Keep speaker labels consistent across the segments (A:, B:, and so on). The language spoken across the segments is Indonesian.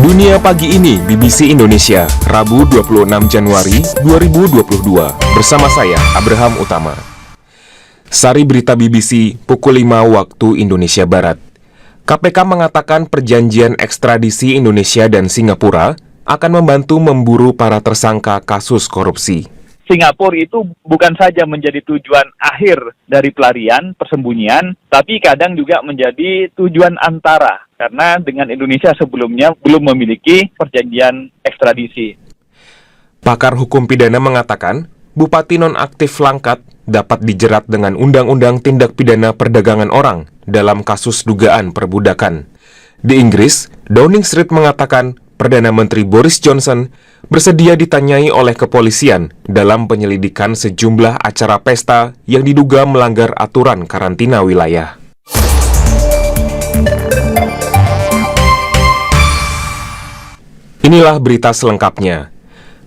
A: Dunia Pagi ini BBC Indonesia, Rabu 26 Januari 2022. Bersama saya, Abraham Utama. Sari berita BBC, pukul 5 waktu Indonesia Barat. KPK mengatakan perjanjian ekstradisi Indonesia dan Singapura akan membantu memburu para tersangka kasus korupsi.
B: Singapura itu bukan saja menjadi tujuan akhir dari pelarian, persembunyian, tapi kadang juga menjadi tujuan antara. Karena dengan Indonesia sebelumnya belum memiliki perjanjian ekstradisi.
A: Pakar hukum pidana mengatakan, Bupati nonaktif Langkat dapat dijerat dengan Undang-Undang Tindak Pidana Perdagangan Orang dalam kasus dugaan perbudakan. Di Inggris, Downing Street mengatakan Perdana Menteri Boris Johnson bersedia ditanyai oleh kepolisian dalam penyelidikan sejumlah acara pesta yang diduga melanggar aturan karantina wilayah. Inilah berita selengkapnya.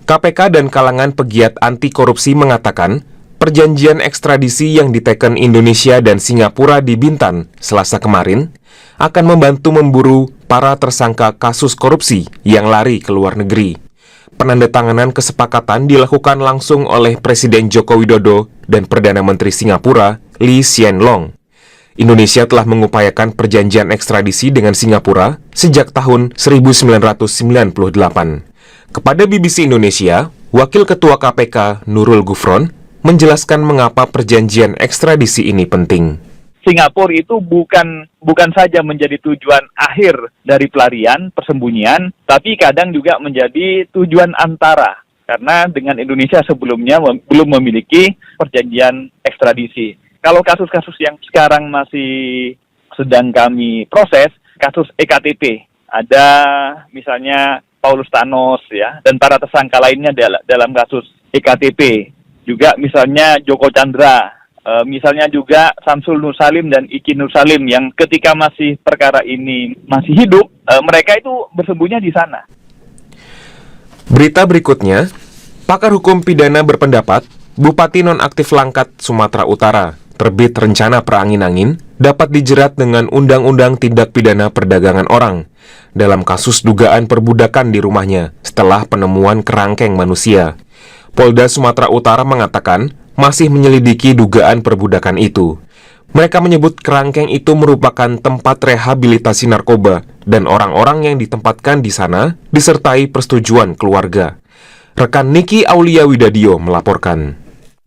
A: KPK dan kalangan pegiat anti korupsi mengatakan perjanjian ekstradisi yang diteken Indonesia dan Singapura di Bintan Selasa kemarin akan membantu memburu para tersangka kasus korupsi yang lari ke luar negeri. Penandatanganan kesepakatan dilakukan langsung oleh Presiden Joko Widodo dan Perdana Menteri Singapura Lee Hsien Loong. Indonesia telah mengupayakan perjanjian ekstradisi dengan Singapura sejak tahun 1998. Kepada BBC Indonesia, Wakil Ketua KPK Nurul Gufron menjelaskan mengapa perjanjian ekstradisi ini penting.
B: Singapura itu bukan saja menjadi tujuan akhir dari pelarian, persembunyian, tapi kadang juga menjadi tujuan antara. Karena dengan Indonesia sebelumnya belum memiliki perjanjian ekstradisi. Kalau kasus-kasus yang sekarang masih sedang kami proses, kasus EKTP, ada misalnya Paulus Thanos ya, dan para tersangka lainnya dalam kasus EKTP. Juga misalnya Joko Chandra, misalnya juga Samsul Nur Salim dan Iki Nur Salim yang ketika masih perkara ini masih hidup, mereka itu bersembunyi di sana.
A: Berita berikutnya, pakar hukum pidana berpendapat Bupati nonaktif Langkat, Sumatera Utara terbit rencana perangin-angin dapat dijerat dengan Undang-Undang Tindak Pidana Perdagangan Orang dalam kasus dugaan perbudakan di rumahnya setelah penemuan kerangkeng manusia. Polda Sumatera Utara mengatakan masih menyelidiki dugaan perbudakan itu. Mereka menyebut kerangkeng itu merupakan tempat rehabilitasi narkoba dan orang-orang yang ditempatkan di sana disertai persetujuan keluarga. Rekan Niki Aulia Widadio melaporkan.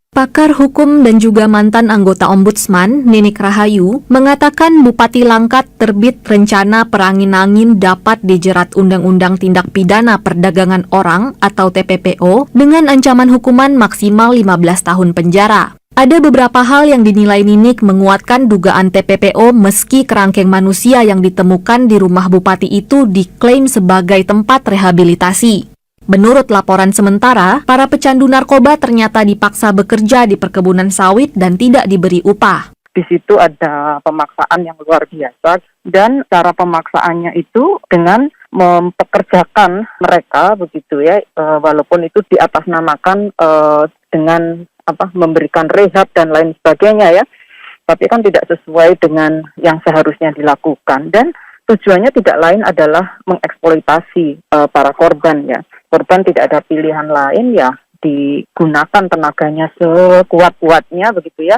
C: Pakar hukum dan juga mantan anggota Ombudsman, Ninik Rahayu, mengatakan Bupati Langkat terbit rencana perangin-angin dapat dijerat Undang-Undang Tindak Pidana Perdagangan Orang atau TPPO dengan ancaman hukuman maksimal 15 tahun penjara. Ada beberapa hal yang dinilai Ninik menguatkan dugaan TPPO meski kerangkeng manusia yang ditemukan di rumah Bupati itu diklaim sebagai tempat rehabilitasi. Menurut laporan sementara, para pecandu narkoba ternyata dipaksa bekerja di perkebunan sawit dan tidak diberi upah.
D: Di situ ada pemaksaan yang luar biasa dan cara pemaksaannya itu dengan mempekerjakan mereka begitu ya, walaupun itu diatasnamakan dengan memberikan rehab dan lain sebagainya ya, tapi kan tidak sesuai dengan yang seharusnya dilakukan dan tujuannya tidak lain adalah mengeksploitasi para korban ya. Korban tidak ada pilihan lain ya, digunakan tenaganya sekuat-kuatnya begitu ya,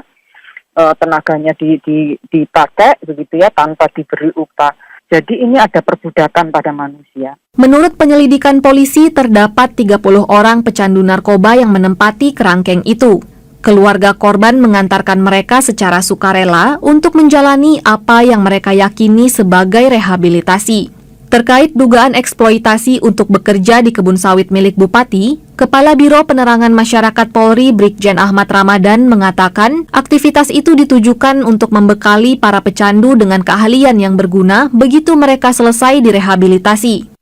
D: tenaganya dipakai begitu ya tanpa diberi upah. Jadi ini ada perbudakan pada manusia.
C: Menurut penyelidikan polisi, terdapat 30 orang pecandu narkoba yang menempati kerangkeng itu. Keluarga korban mengantarkan mereka secara sukarela untuk menjalani apa yang mereka yakini sebagai rehabilitasi. Terkait dugaan eksploitasi untuk bekerja di kebun sawit milik Bupati, Kepala Biro Penerangan Masyarakat Polri Brigjen Ahmad Ramadan mengatakan aktivitas itu ditujukan untuk membekali para pecandu dengan keahlian yang berguna begitu mereka selesai direhabilitasi.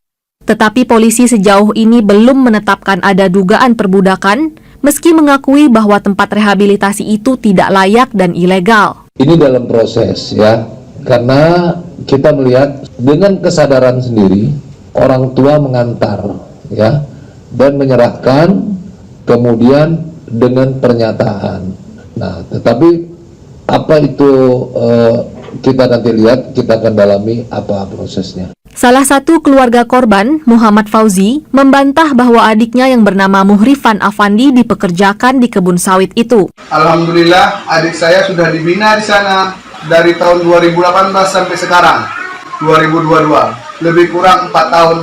C: Tetapi polisi sejauh ini belum menetapkan ada dugaan perbudakan, meski mengakui bahwa tempat rehabilitasi itu tidak layak dan ilegal.
E: Ini dalam proses ya, karena kita melihat dengan kesadaran sendiri orang tua mengantar ya dan menyerahkan kemudian dengan pernyataan. Nah, tetapi apa itu kita nanti lihat, kita akan dalami apa prosesnya.
C: Salah satu keluarga korban, Muhammad Fauzi, membantah bahwa adiknya yang bernama Muhrifan Afandi dipekerjakan di kebun sawit itu.
F: Alhamdulillah, adik saya sudah dibina di sana dari tahun 2018 sampai sekarang, 2022. Lebih kurang 4 tahun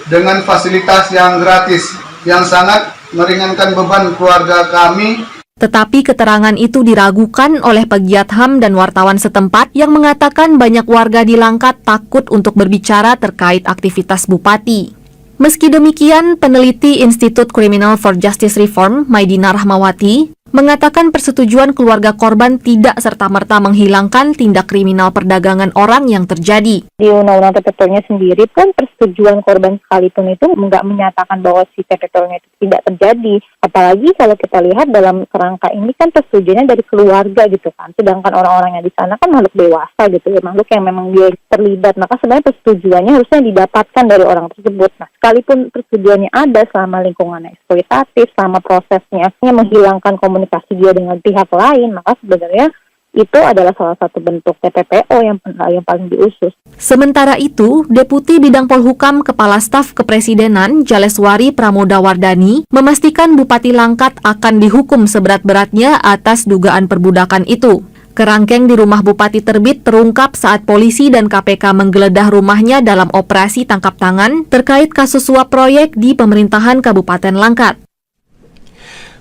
F: dengan fasilitas yang gratis, yang sangat meringankan beban keluarga kami.
C: Tetapi keterangan itu diragukan oleh pegiat HAM dan wartawan setempat yang mengatakan banyak warga di Langkat takut untuk berbicara terkait aktivitas bupati. Meski demikian, peneliti Institute Criminal for Justice Reform, Maidina Rahmawati, mengatakan persetujuan keluarga korban tidak serta-merta menghilangkan tindak kriminal perdagangan orang yang terjadi.
D: Di Undang-Undang TPPO-nya sendiri pun persetujuan korban sekalipun itu nggak menyatakan bahwa si TPPO-nya itu tidak terjadi. Apalagi kalau kita lihat dalam kerangka ini kan persetujuannya dari keluarga gitu kan. Sedangkan orang-orang yang di sana kan makhluk dewasa gitu ya, makhluk yang memang dia terlibat. Maka sebenarnya persetujuannya harusnya didapatkan dari orang tersebut. Nah, sekalipun persetujuannya ada selama lingkungannya eksploitatif, selama prosesnya menghilangkan komunikasi dia dengan pihak lain, maka sebenarnya itu adalah salah satu bentuk TPPO yang paling diusus.
C: Sementara itu, Deputi Bidang Polhukam Kepala Staf Kepresidenan Jaleswari Pramodawardhani memastikan Bupati Langkat akan dihukum seberat-beratnya atas dugaan perbudakan itu. Kerangkeng di rumah Bupati Terbit terungkap saat polisi dan KPK menggeledah rumahnya dalam operasi tangkap tangan terkait kasus suap proyek di pemerintahan Kabupaten Langkat.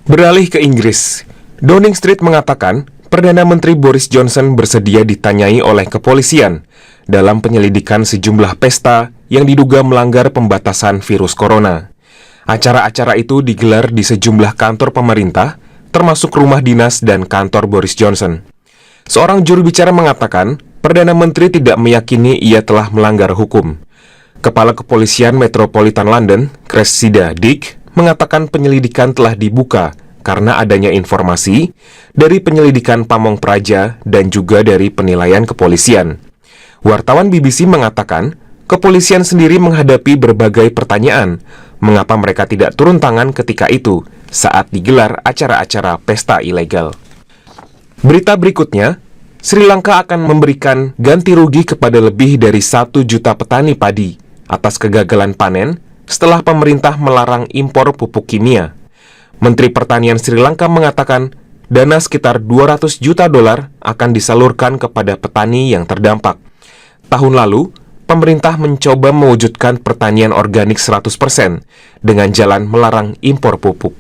A: Beralih ke Inggris, Downing Street mengatakan Perdana Menteri Boris Johnson bersedia ditanyai oleh kepolisian dalam penyelidikan sejumlah pesta yang diduga melanggar pembatasan virus corona. Acara-acara itu digelar di sejumlah kantor pemerintah, termasuk rumah dinas dan kantor Boris Johnson. Seorang juru bicara mengatakan, Perdana Menteri tidak meyakini ia telah melanggar hukum. Kepala Kepolisian Metropolitan London, Cressida Dick, mengatakan penyelidikan telah dibuka karena adanya informasi dari penyelidikan Pamong Praja dan juga dari penilaian kepolisian. Wartawan BBC mengatakan, kepolisian sendiri menghadapi berbagai pertanyaan mengapa mereka tidak turun tangan ketika itu saat digelar acara-acara pesta ilegal. Berita berikutnya, Sri Lanka akan memberikan ganti rugi kepada lebih dari 1 juta petani padi atas kegagalan panen setelah pemerintah melarang impor pupuk kimia. Menteri Pertanian Sri Lanka mengatakan dana sekitar 200 juta dolar akan disalurkan kepada petani yang terdampak. Tahun lalu, pemerintah mencoba mewujudkan pertanian organik 100% dengan jalan melarang impor pupuk.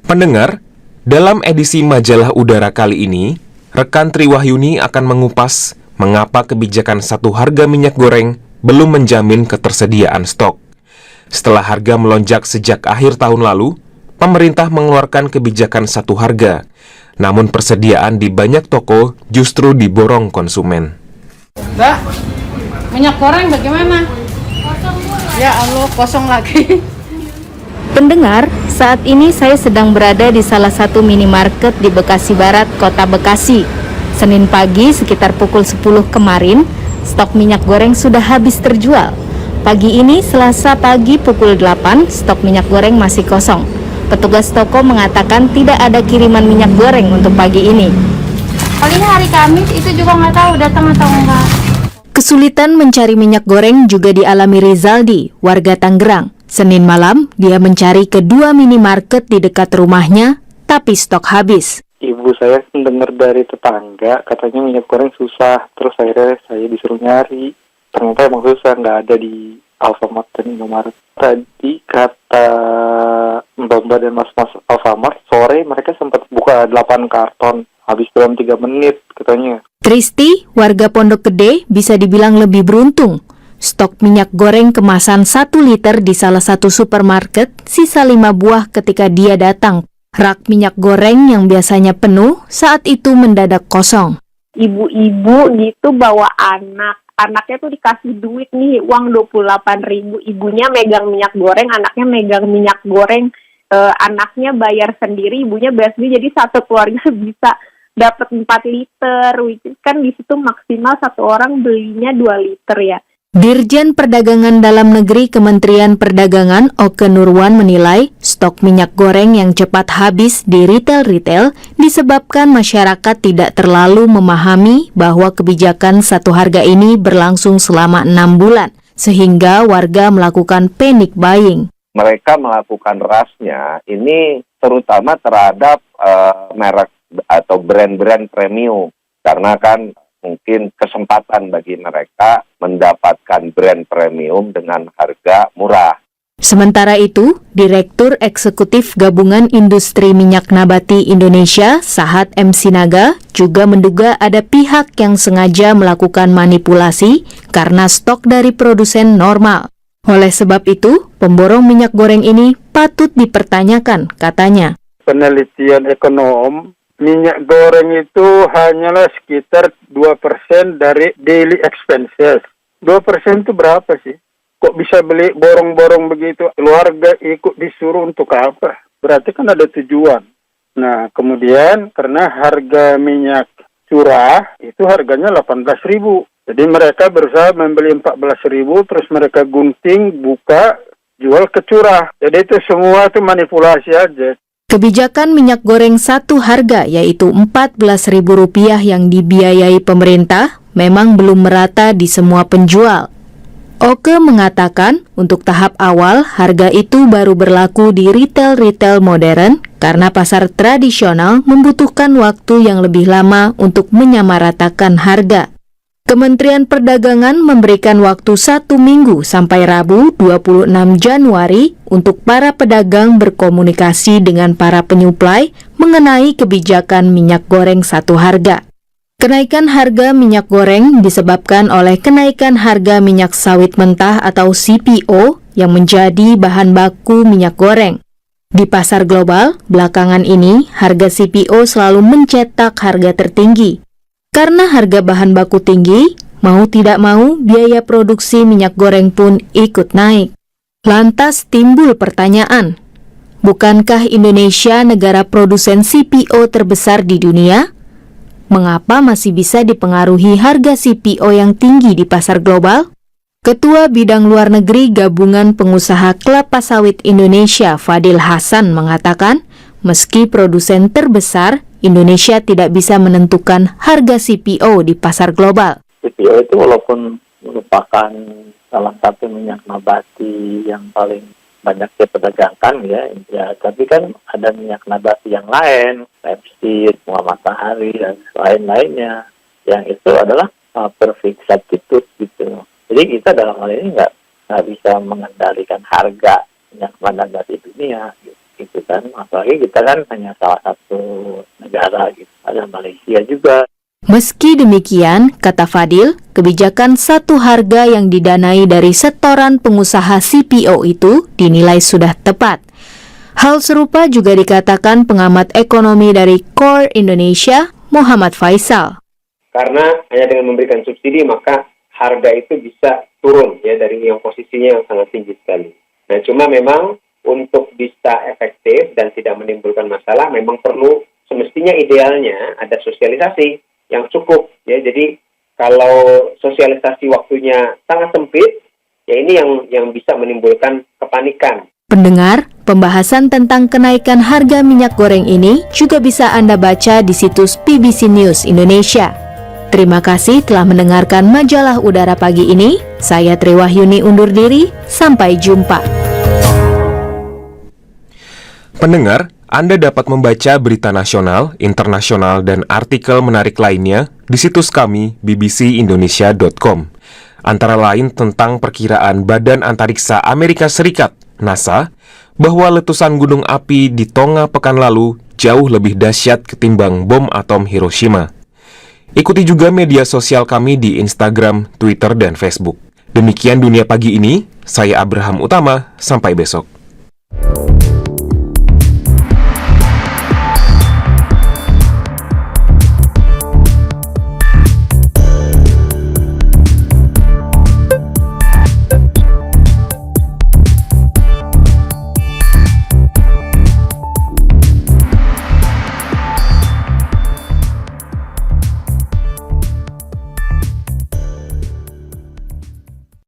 A: Pendengar, dalam edisi Majalah Udara kali ini, rekan Triwahyuni akan mengupas mengapa kebijakan satu harga minyak goreng belum menjamin ketersediaan stok. Setelah harga melonjak sejak akhir tahun lalu, pemerintah mengeluarkan kebijakan satu harga. Namun persediaan di banyak toko justru diborong konsumen.
G: Mbak, minyak goreng bagaimana? Ya Allah, kosong lagi.
C: Pendengar, saat ini saya sedang berada di salah satu minimarket di Bekasi Barat, Kota Bekasi. Senin pagi sekitar pukul 10 kemarin, stok minyak goreng sudah habis terjual. Pagi ini, Selasa pagi pukul 8, stok minyak goreng masih kosong. Petugas toko mengatakan tidak ada kiriman minyak goreng untuk pagi ini.
H: Paling hari Kamis itu juga nggak tahu datang atau enggak.
C: Kesulitan mencari minyak goreng juga dialami Rizaldi, warga Tangerang. Senin malam, dia mencari kedua minimarket di dekat rumahnya, tapi stok habis.
I: Ibu saya mendengar dari tetangga, katanya minyak goreng susah. Terus akhirnya saya disuruh nyari. Ternyata emang susah, nggak ada di Alfamart dan Indomaret. Tadi kata mbak-mbak dan mas-mas Alfamart, sore mereka sempat buka 8 karton. Habis dalam 3 menit, katanya.
C: Tristi, warga Pondok Gede, bisa dibilang lebih beruntung. Stok minyak goreng kemasan 1 liter di salah satu supermarket, sisa 5 buah ketika dia datang. Rak minyak goreng yang biasanya penuh, saat itu mendadak kosong.
J: Ibu-ibu gitu bawa anaknya tuh dikasih duit nih, uang 28.000, ibunya megang minyak goreng, anaknya megang minyak goreng, anaknya bayar sendiri, ibunya bayar sendiri, jadi satu keluarga bisa dapat 4 liter, kan di situ maksimal satu orang belinya 2 liter ya.
C: Dirjen Perdagangan Dalam Negeri Kementerian Perdagangan Oke Nurwan menilai stok minyak goreng yang cepat habis di retail-retail disebabkan masyarakat tidak terlalu memahami bahwa kebijakan satu harga ini berlangsung selama 6 bulan, sehingga warga melakukan panic buying.
K: Mereka melakukan rush-nya ini terutama terhadap merek atau brand-brand premium, karena kan mungkin kesempatan bagi mereka mendapatkan brand premium dengan harga murah.
C: Sementara itu, Direktur Eksekutif Gabungan Industri Minyak Nabati Indonesia, Sahat M. Sinaga, juga menduga ada pihak yang sengaja melakukan manipulasi karena stok dari produsen normal. Oleh sebab itu, pemborong minyak goreng ini patut dipertanyakan, katanya.
L: Penelitian ekonom, minyak goreng itu hanyalah sekitar 2% dari daily expenses. 2% itu berapa sih? Kok bisa beli borong-borong begitu? Keluarga ikut disuruh untuk apa? Berarti kan ada tujuan. Nah, kemudian karena harga minyak curah itu harganya 18.000. Jadi mereka berusaha membeli 14.000, terus mereka gunting, buka, jual ke curah. Jadi itu semua itu manipulasi aja.
C: Kebijakan minyak goreng satu harga yaitu Rp14.000 yang dibiayai pemerintah memang belum merata di semua penjual. Oke mengatakan untuk tahap awal harga itu baru berlaku di retail-retail modern karena pasar tradisional membutuhkan waktu yang lebih lama untuk menyamaratakan harga. Kementerian Perdagangan memberikan waktu 1 minggu sampai Rabu 26 Januari untuk para pedagang berkomunikasi dengan para penyuplai mengenai kebijakan minyak goreng satu harga. Kenaikan harga minyak goreng disebabkan oleh kenaikan harga minyak sawit mentah atau CPO yang menjadi bahan baku minyak goreng. Di pasar global, belakangan ini harga CPO selalu mencetak harga tertinggi. Karena harga bahan baku tinggi, mau tidak mau biaya produksi minyak goreng pun ikut naik. Lantas timbul pertanyaan, bukankah Indonesia negara produsen CPO terbesar di dunia? Mengapa masih bisa dipengaruhi harga CPO yang tinggi di pasar global? Ketua Bidang Luar Negeri Gabungan Pengusaha Kelapa Sawit Indonesia, Fadil Hasan, mengatakan, meski produsen terbesar, Indonesia tidak bisa menentukan harga CPO di pasar global.
I: CPO itu walaupun merupakan salah satu minyak nabati yang paling banyak diperdagangkan ya, tapi kan ada minyak nabati yang lain, rapeseed, bunga matahari, dan lain-lainnya, yang itu adalah perfect substitute gitu. Jadi kita dalam hal ini nggak bisa mengendalikan harga minyak nabati dunia gitu kan, apalagi kita kan hanya salah satu negara gitu, ada Malaysia juga.
C: Meski demikian, kata Fadil, kebijakan satu harga yang didanai dari setoran pengusaha CPO itu dinilai sudah tepat. Hal serupa juga dikatakan pengamat ekonomi dari Core Indonesia, Muhammad Faisal.
M: Karena hanya dengan memberikan subsidi, maka harga itu bisa turun ya dari yang posisinya yang sangat tinggi sekali. Nah, cuma memang untuk bisa efektif dan tidak menimbulkan masalah, memang perlu semestinya idealnya ada sosialisasi yang cukup ya. Jadi kalau sosialisasi waktunya sangat sempit, ya ini yang bisa menimbulkan kepanikan.
C: Pendengar, pembahasan tentang kenaikan harga minyak goreng ini juga bisa Anda baca di situs BBC News Indonesia. Terima kasih telah mendengarkan majalah udara pagi ini. Saya Triwahyuni undur diri, sampai jumpa.
A: Pendengar, Anda dapat membaca berita nasional, internasional, dan artikel menarik lainnya di situs kami bbcindonesia.com. Antara lain tentang perkiraan Badan Antariksa Amerika Serikat, NASA, bahwa letusan gunung api di Tonga pekan lalu jauh lebih dahsyat ketimbang bom atom Hiroshima. Ikuti juga media sosial kami di Instagram, Twitter, dan Facebook. Demikian Dunia Pagi ini, saya Abraham Utama, sampai besok.